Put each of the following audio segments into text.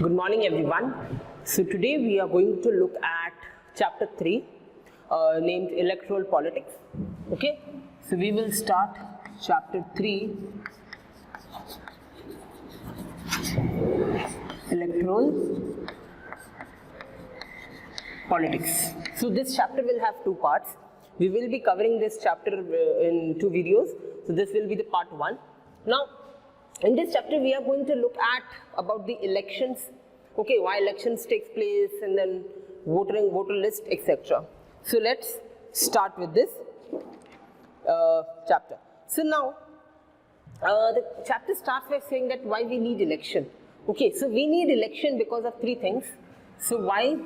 Good morning everyone. So today we are going to look at chapter 3 named electoral politics. Okay, so we will start chapter 3 electoral politics. So this chapter will have two parts. We will be covering this chapter in two videos. So this will be the part 1. Now in this chapter we are going to look at about the elections, okay, why elections takes place, and then voter list, etc. So let's start with this chapter. So now the chapter starts by saying that why we need election. Okay, so we need election because of three things. So why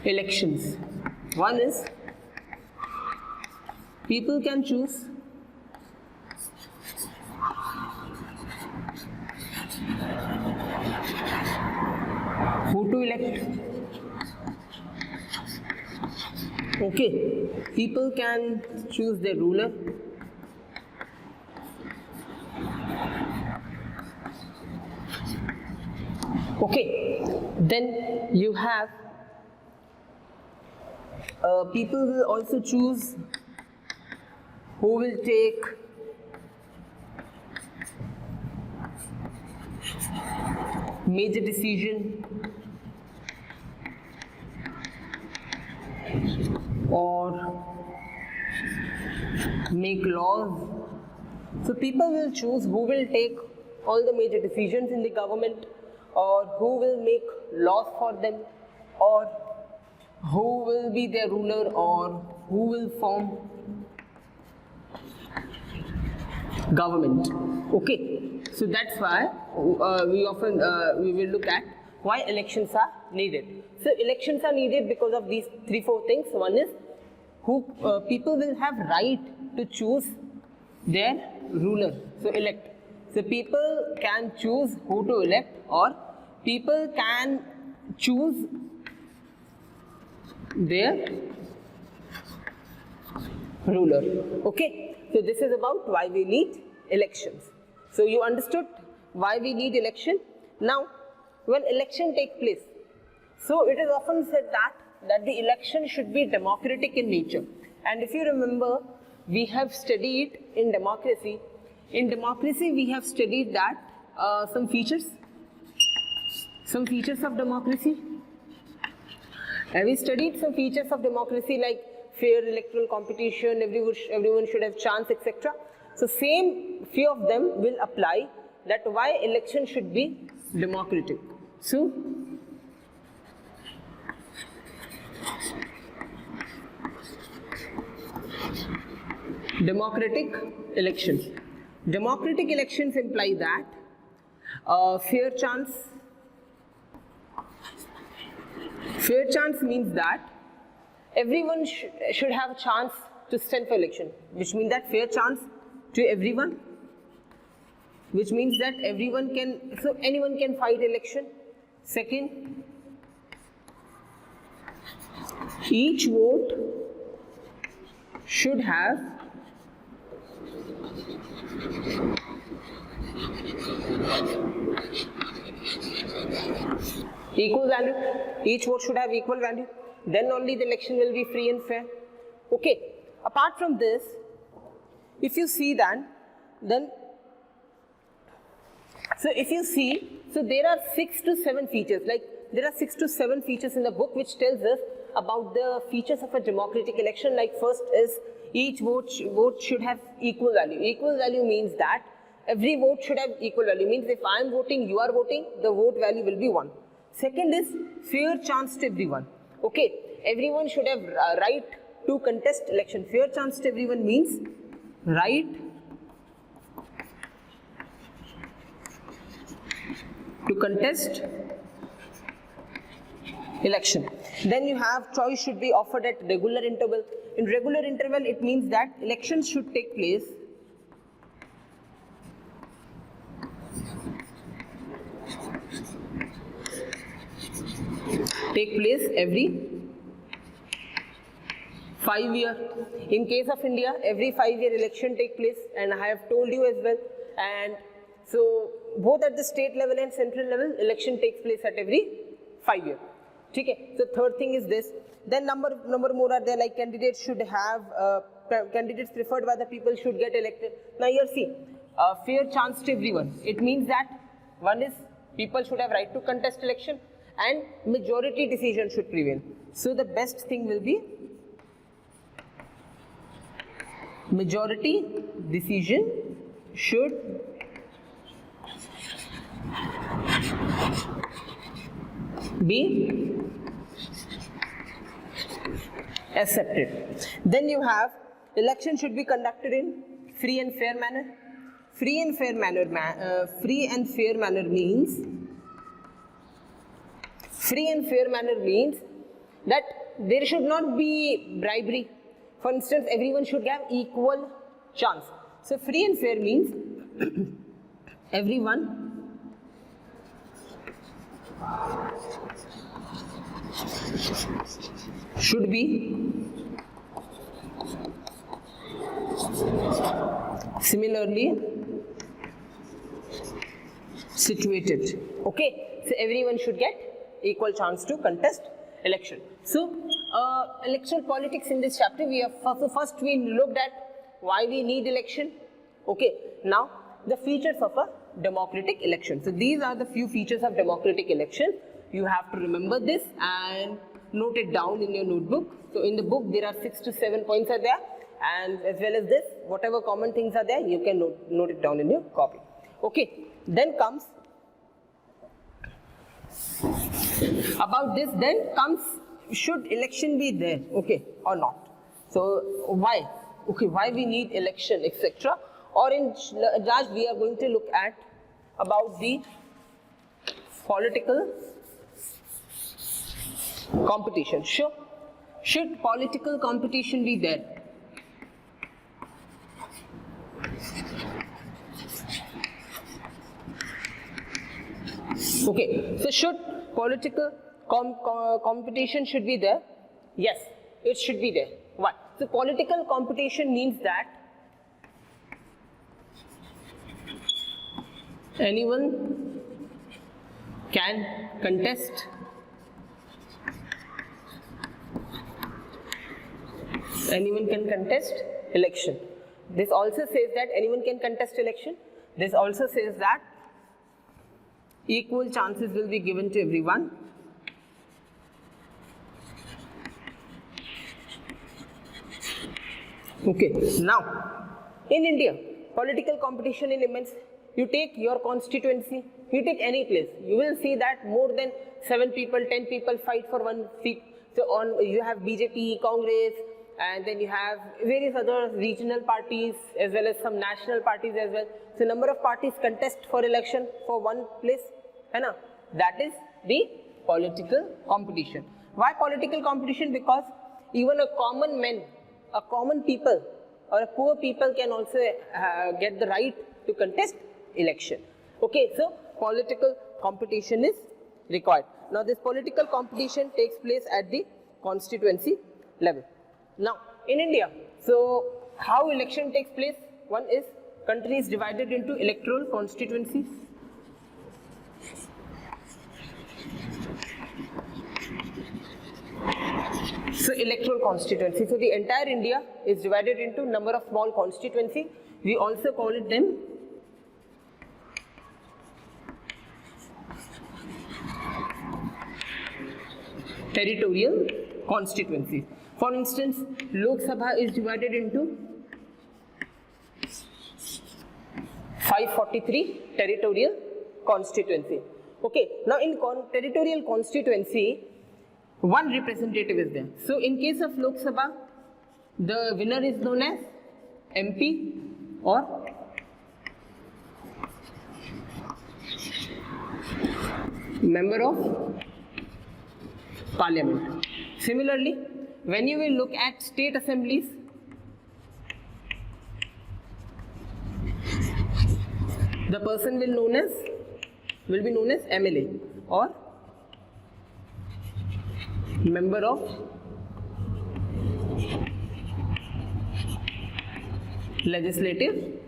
elections? One is people can choose who to elect. Okay, people can choose their ruler. Okay, then you have people will also choose who will take major decision or make laws. So people will choose who will take all the major decisions in the government, or who will make laws for them, or who will be their ruler, or who will form government. Okay, so that's why we will look at why elections are needed. So elections are needed because of these 3-4 things. One is who people will have right to choose their ruler, so elect. So people can choose who to elect, or people can choose their ruler. Okay, so this is about why we need elections. So you understood why we need election. Now when election take place, so it is often said that the election should be democratic in nature. And if you remember, we have studied in democracy. In democracy we have studied that some features of democracy. Have we studied some features of democracy like fair electoral competition, everyone should have chance, etc. So same few of them will apply, that why election should be democratic. So democratic elections. Democratic elections imply that fair chance. Fair chance means that everyone should have a chance to stand for election, which means that fair chance to everyone, which means that everyone can, so anyone can fight election. Second, each vote should have equal value. Each vote should have equal value. Then only the election will be free and fair. Okay. Apart from this, if you see then so if you see, so there are 6 to 7 features. Like there are 6 to 7 features in the book which tells us about the features of a democratic election. Like first is each vote should have equal value. Equal value means that every vote should have equal value. Means if I am voting, you are voting, the vote value will be 1. Second is fair chance to everyone. Okay, everyone should have right to contest election. Fair chance to everyone means right to contest election. Then you have choice should be offered at regular interval. In regular interval, it means that elections should take place every 5 year. In case of India, every 5 year election take place, and I have told you as well. And So both at the state level and central level, election takes place at every 5 years. Okay. So third thing is this. Then number more are there, like candidates should have, candidates preferred by the people should get elected. Now here see, fair chance to everyone. It means that one is people should have right to contest election and majority decision should prevail. So the best thing will be majority decision should be accepted. Then you have election should be conducted in free and fair manner. Free and fair manner means that there should not be bribery. For instance, everyone should have equal chance. So free and fair means everyone should be similarly situated. Okay, so everyone should get equal chance to contest election. So electoral politics in this chapter, we have first we looked at why we need election. Okay, now the features of a democratic election. So these are the few features of democratic election. You have to remember this and note it down in your notebook. So in the book there are 6 to 7 points are there, and as well as this, whatever common things are there, you can note it down in your copy. Okay, then comes about this, then comes should election be there, okay, or not. So why? Okay, why we need election, etc. Or in large we are going to look at about the political competition. Sure. Should political competition be there? Okay, so should political competition should be there? Yes, it should be there. Why? So political competition means that anyone can contest election. This also says that anyone can contest election. This also says that equal chances will be given to everyone. Okay, now in India, political competition is immense. You take your constituency, you take any place, you will see that more than 7 people, 10 people fight for one seat. So you have BJP, Congress, and then you have various other regional parties as well as some national parties as well. So number of parties contest for election for one place. That is the political competition. Why political competition? Because even a common man, a common people or a poor people can also get the right to contest election. Okay, so political competition is required. Now this political competition takes place at the constituency level. Now in India, so how election takes place? One is country is divided into electoral constituencies. So electoral constituency. So the entire India is divided into number of small constituencies. We also call it them territorial constituencies. For instance, Lok Sabha is divided into 543 territorial constituency. Okay, now in territorial constituency, one representative is there. So in case of Lok Sabha, the winner is known as MP or member of parliament. Similarly, when you will look at state assemblies, the person will be known as MLA or member of legislative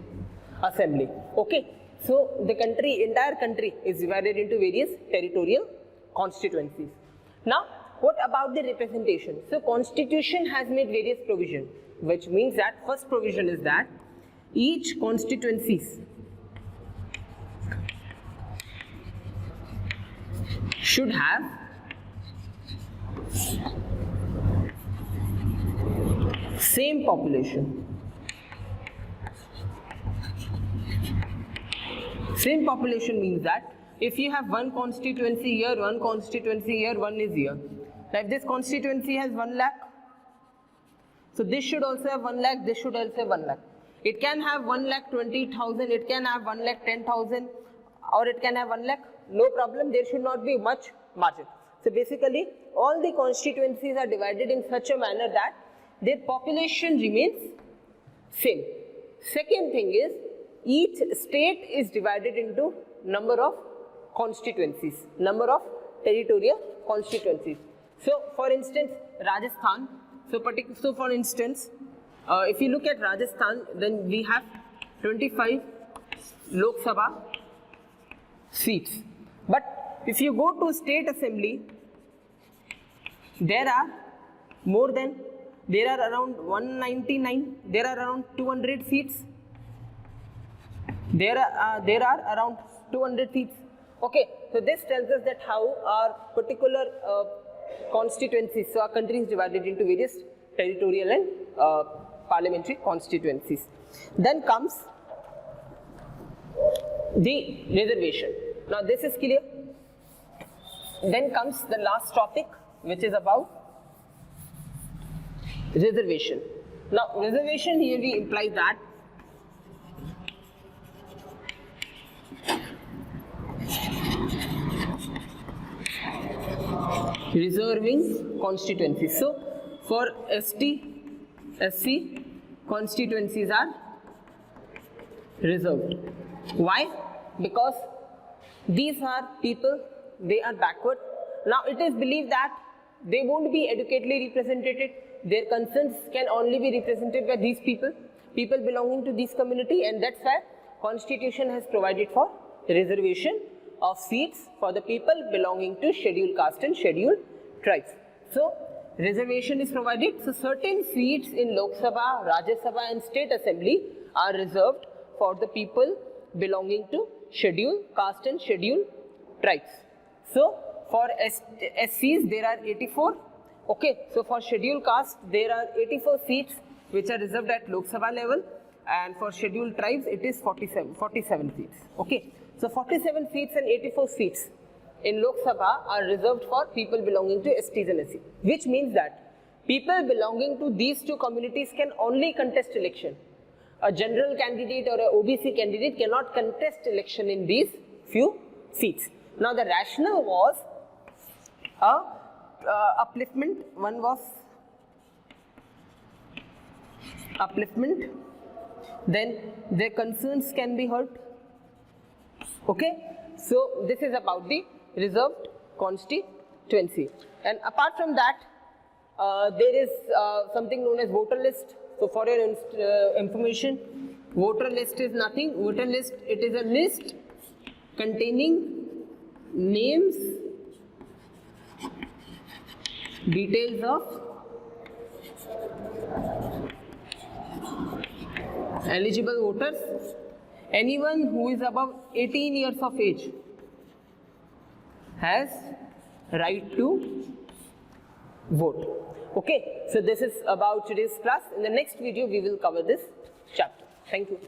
assembly. Okay, So the entire country is divided into various territorial constituencies. Now, what about the representation? So constitution has made various provisions, which means that first provision is that each constituencies should have same population. Same population means that if you have one constituency here, one constituency here, one is here. Now if this constituency has 1 lakh, so this should also have 1 lakh, this should also have 1 lakh. It can have 1,20,000, it can have 1,10,000, or it can have 1 lakh, no problem, there should not be much margin. So basically all the constituencies are divided in such a manner that their population remains same. Second thing is, each state is divided into number of constituencies, number of territorial constituencies. So for instance, Rajasthan, so for instance, if you look at Rajasthan, then we have 25 Lok Sabha seats. But if you go to state assembly, there are around 199, there are around 200 seats. There are around 200 seats. Okay, so this tells us that how our particular constituencies, so our country is divided into various territorial and parliamentary constituencies. Then comes the reservation. Now this is clear. Then comes the last topic, which is about reservation. Now reservation here we imply that reserving constituencies. So for ST, SC constituencies are reserved. Why? Because these are people, they are backward. Now it is believed that they won't be adequately represented. Their concerns can only be represented by these people belonging to this community, and that's why Constitution has provided for reservation of seats for the people belonging to scheduled caste and scheduled tribes. So reservation is provided. So certain seats in Lok Sabha, Rajya Sabha and State Assembly are reserved for the people belonging to scheduled caste and scheduled tribes. So for SCs there are 84. Okay, so for scheduled caste there are 84 seats which are reserved at Lok Sabha level, and for scheduled tribes it is 47 seats. Okay, so 47 seats and 84 seats in Lok Sabha are reserved for people belonging to STs and SC, which means that people belonging to these two communities can only contest election. A general candidate or a OBC candidate cannot contest election in these few seats. Now the rationale was upliftment. One was upliftment, then their concerns can be heard. Okay, so this is about the reserved constituency. And apart from that, there is something known as voter list. So for your information, voter list is nothing. Voter list, it is a list containing names, details of eligible voters, anyone who is above 18 years of age has right to vote. Okay, so this is about today's class. In the next video, we will cover this chapter. Thank you.